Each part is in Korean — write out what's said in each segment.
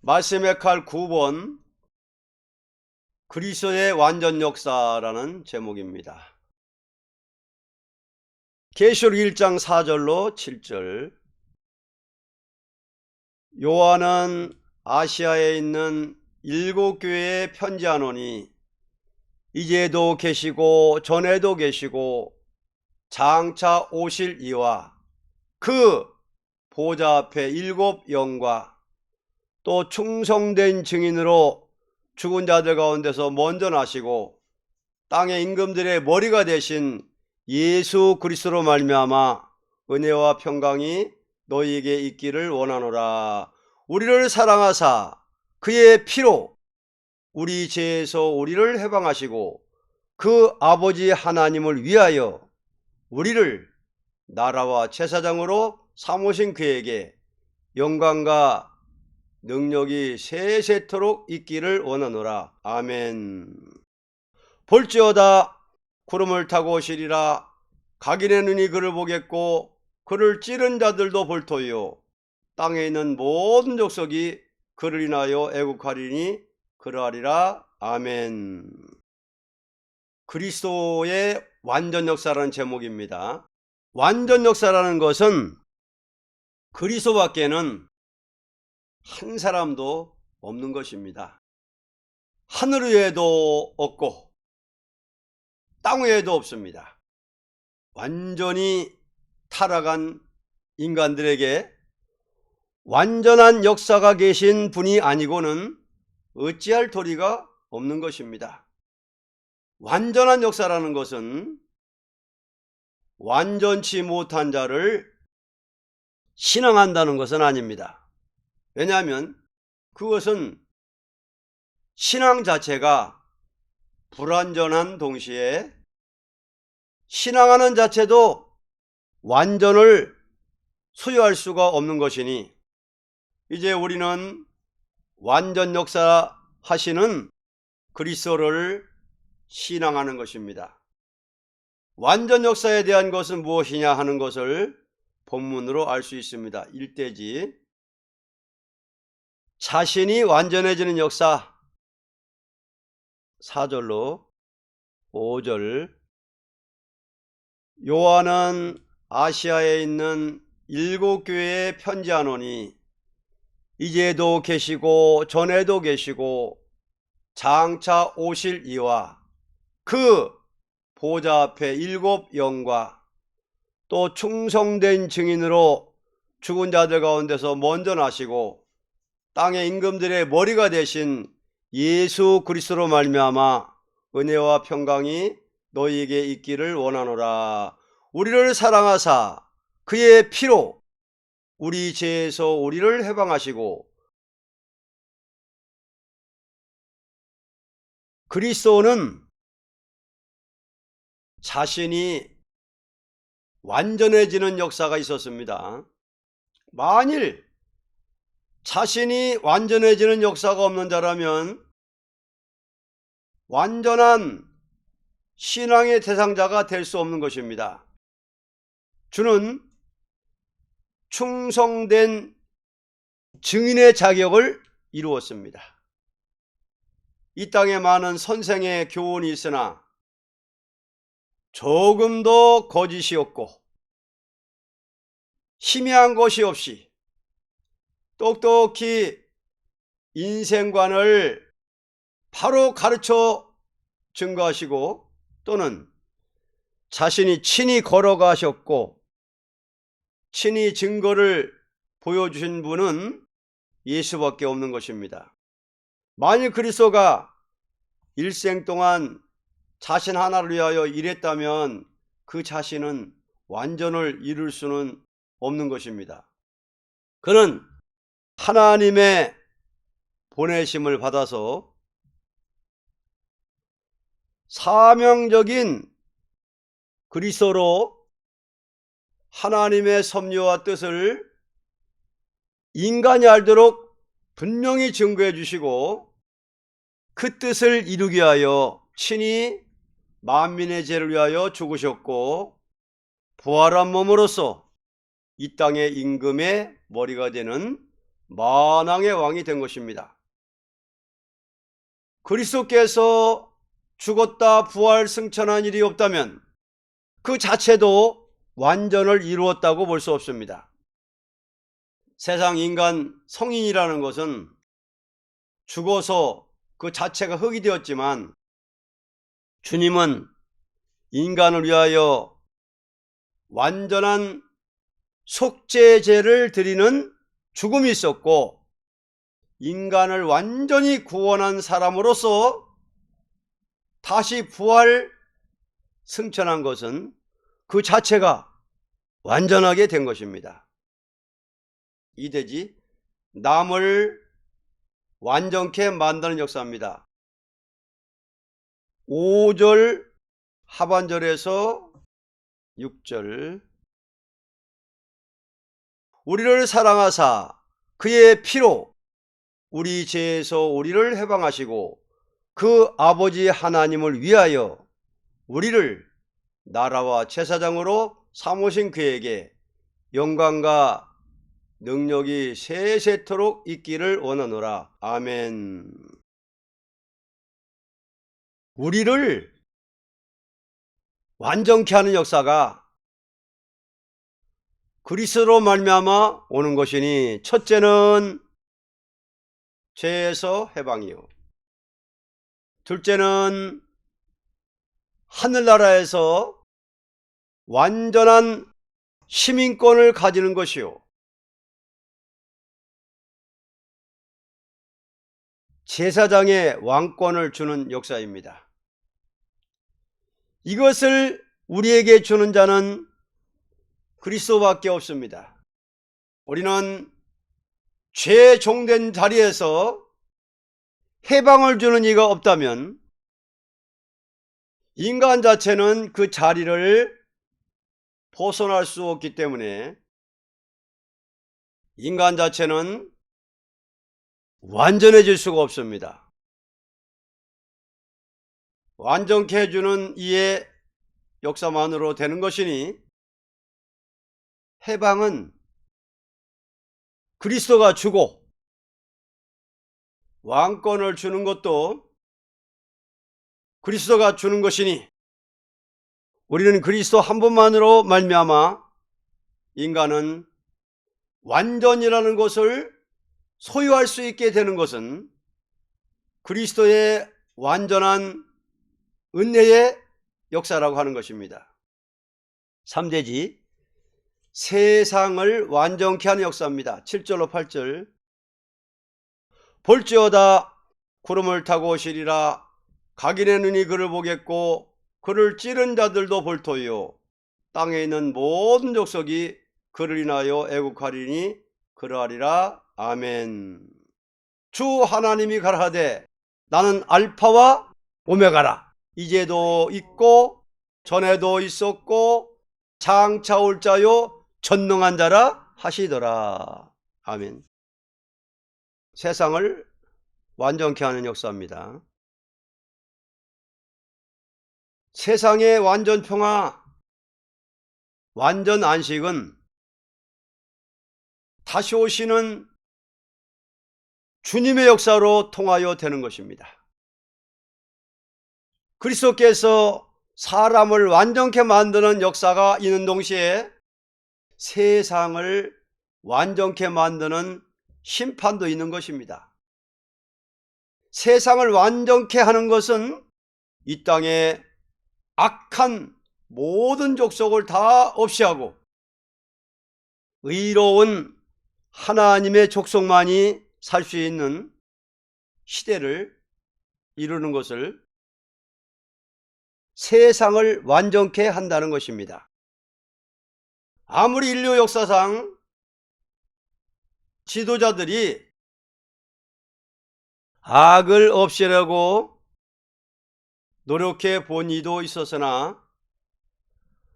말씀의 칼 9번 그리스도의 완전 역사라는 제목입니다. 계시록 1장 4절로 7절. 요한은 아시아에 있는 7교회에 편지하노니 이제도 계시고 전에도 계시고 장차 오실 이와 그 보좌 앞에 7 영과 또 충성된 증인으로 죽은 자들 가운데서 먼저 나시고 땅의 임금들의 머리가 되신 예수 그리스도로 말미암아 은혜와 평강이 너희에게 있기를 원하노라. 우리를 사랑하사 그의 피로 우리 죄에서 우리를 해방하시고 그 아버지 하나님을 위하여 우리를 나라와 제사장으로 삼으신 그에게 영광과 능력이 세세토록 있기를 원하노라. 아멘. 볼지어다 구름을 타고 오시리라. 각인의 눈이 그를 보겠고 그를 찌른 자들도 볼 터이요 땅에 있는 모든 족속이 그를 인하여 애국하리니 그러하리라. 아멘. 그리스도의 완전 역사라는 제목입니다. 완전 역사라는 것은 그리스도밖에는 한 사람도 없는 것입니다. 하늘 위에도 없고 땅 위에도 없습니다. 완전히 타락한 인간들에게 완전한 역사가 계신 분이 아니고는 어찌할 도리가 없는 것입니다. 완전한 역사라는 것은 완전치 못한 자를 신앙한다는 것은 아닙니다. 왜냐하면 그것은 신앙 자체가 불완전한 동시에 신앙하는 자체도 완전을 소유할 수가 없는 것이니 이제 우리는 완전 역사 하시는 그리스도를 신앙하는 것입니다. 완전 역사에 대한 것은 무엇이냐 하는 것을 본문으로 알 수 있습니다. 1대지 자신이 완전해지는 역사 4절로 5절. 요한은 아시아에 있는 7교회에 편지하노니 이제도 계시고 전에도 계시고 장차 오실 이와 그 보좌 앞에 7 영과 또 충성된 증인으로 죽은 자들 가운데서 먼저 나시고 땅의 임금들의 머리가 되신 예수 그리스도로 말미암아 은혜와 평강이 너희에게 있기를 원하노라. 우리를 사랑하사 그의 피로 우리 죄에서 우리를 해방하시고 그리스도는 자신이 완전해지는 역사가 있었습니다. 만일 자신이 완전해지는 역사가 없는 자라면 완전한 신앙의 대상자가 될 수 없는 것입니다. 주는 충성된 증인의 자격을 이루었습니다. 이 땅에 많은 선생의 교훈이 있으나 조금도 거짓이 없고 희미한 것이 없이 똑똑히 인생관을 바로 가르쳐 증거하시고 또는 자신이 친히 걸어가셨고 친히 증거를 보여주신 분은 예수밖에 없는 것입니다. 만일 그리스도가 일생 동안 자신 하나를 위하여 일했다면 그 자신은 완전을 이룰 수는 없는 것입니다. 그는 하나님의 보내심을 받아서 사명적인 그리스도로 하나님의 섭리와 뜻을 인간이 알도록 분명히 증거해 주시고 그 뜻을 이루기 위하여 친히 만민의 죄를 위하여 죽으셨고 부활한 몸으로써 이 땅의 임금의 머리가 되는 만왕의 왕이 된 것입니다. 그리스도께서 죽었다 부활 승천한 일이 없다면 그 자체도 완전을 이루었다고 볼 수 없습니다. 세상 인간 성인이라는 것은 죽어서 그 자체가 흙이 되었지만 주님은 인간을 위하여 완전한 속죄제를 드리는 죽음이 있었고 인간을 완전히 구원한 사람으로서 다시 부활 승천한 것은 그 자체가 완전하게 된 것입니다. 이되지 남을 완전케 만드는 역사입니다. 5절 하반절에서 6절 우리를 사랑하사 그의 피로 우리 죄에서 우리를 해방하시고 그 아버지 하나님을 위하여 우리를 나라와 제사장으로 삼으신 그에게 영광과 능력이 세세토록 있기를 원하노라. 아멘. 우리를 완전케 하는 역사가 그리스도로 말미암아 오는 것이니 첫째는 죄에서 해방이요, 둘째는 하늘나라에서 완전한 시민권을 가지는 것이요, 제사장의 왕권을 주는 역사입니다. 이것을 우리에게 주는 자는 그리스도밖에 없습니다. 우리는 죄 종된 자리에서 해방을 주는 이가 없다면 인간 자체는 그 자리를 벗어날 수 없기 때문에 인간 자체는 완전해질 수가 없습니다. 완전케 해주는 이의 역사만으로 되는 것이니 해방은 그리스도가 주고 왕권을 주는 것도 그리스도가 주는 것이니 우리는 그리스도 한 분만으로 말미암아 인간은 완전이라는 것을 소유할 수 있게 되는 것은 그리스도의 완전한 은혜의 역사라고 하는 것입니다. 3대지 세상을 완전케 하는 역사입니다. 7절로 8절 볼지어다 구름을 타고 오시리라. 각인의 눈이 그를 보겠고 그를 찌른 자들도 볼 터이요 땅에 있는 모든 족속이 그를 인하여 애국하리니 그러하리라. 아멘. 주 하나님이 가라하되 나는 알파와 오메가라. 이제도 있고 전에도 있었고 장차 올 자요 전능한 자라 하시더라. 아멘. 세상을 완전케 하는 역사입니다. 세상의 완전 평화, 완전 안식은 다시 오시는 주님의 역사로 통하여 되는 것입니다. 그리스도께서 사람을 완전케 만드는 역사가 있는 동시에 세상을 완전케 만드는 심판도 있는 것입니다. 세상을 완전케 하는 것은 이 땅에 악한 모든 족속을 다 없이하고 의로운 하나님의 족속만이 살 수 있는 시대를 이루는 것을 세상을 완전케 한다는 것입니다. 아무리 인류 역사상 지도자들이 악을 없애려고 노력해 본 이도 있었으나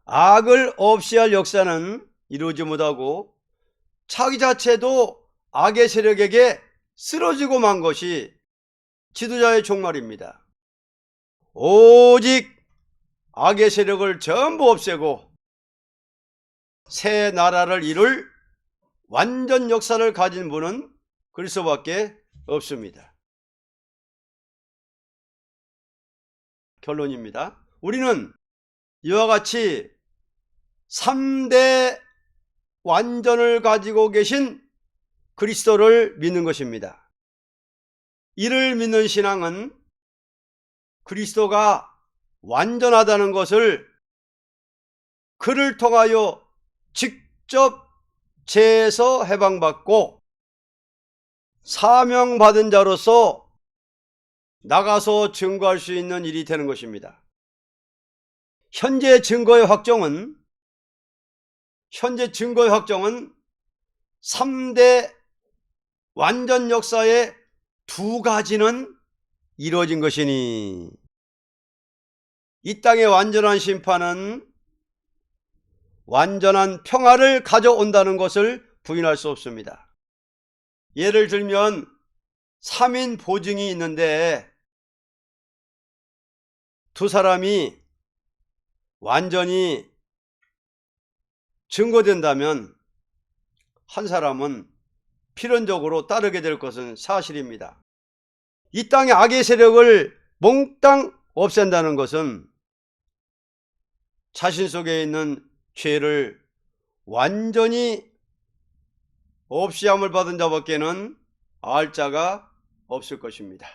악을 없애할 역사는 이루지 못하고 자기 자체도 악의 세력에게 쓰러지고 만 것이 지도자의 종말입니다. 오직 악의 세력을 전부 없애고 새 나라를 이룰 완전 역사를 가진 분은 그리스도밖에 없습니다. 결론입니다. 우리는 이와 같이 3대 완전을 가지고 계신 그리스도를 믿는 것입니다. 이를 믿는 신앙은 그리스도가 완전하다는 것을 그를 통하여 직접 죄에서 해방받고 사명받은 자로서 나가서 증거할 수 있는 일이 되는 것입니다. 현재 증거의 확정은 3대 완전 역사의 두 가지는 이루어진 것이니 이 땅의 완전한 심판은 완전한 평화를 가져온다는 것을 부인할 수 없습니다. 예를 들면 3인 보증이 있는데 두 사람이 완전히 증거된다면 한 사람은 필연적으로 따르게 될 것은 사실입니다. 이 땅의 악의 세력을 몽땅 없앤다는 것은 자신 속에 있는 죄를 완전히 없이함을 받은 자밖에는 알 자가 없을 것입니다.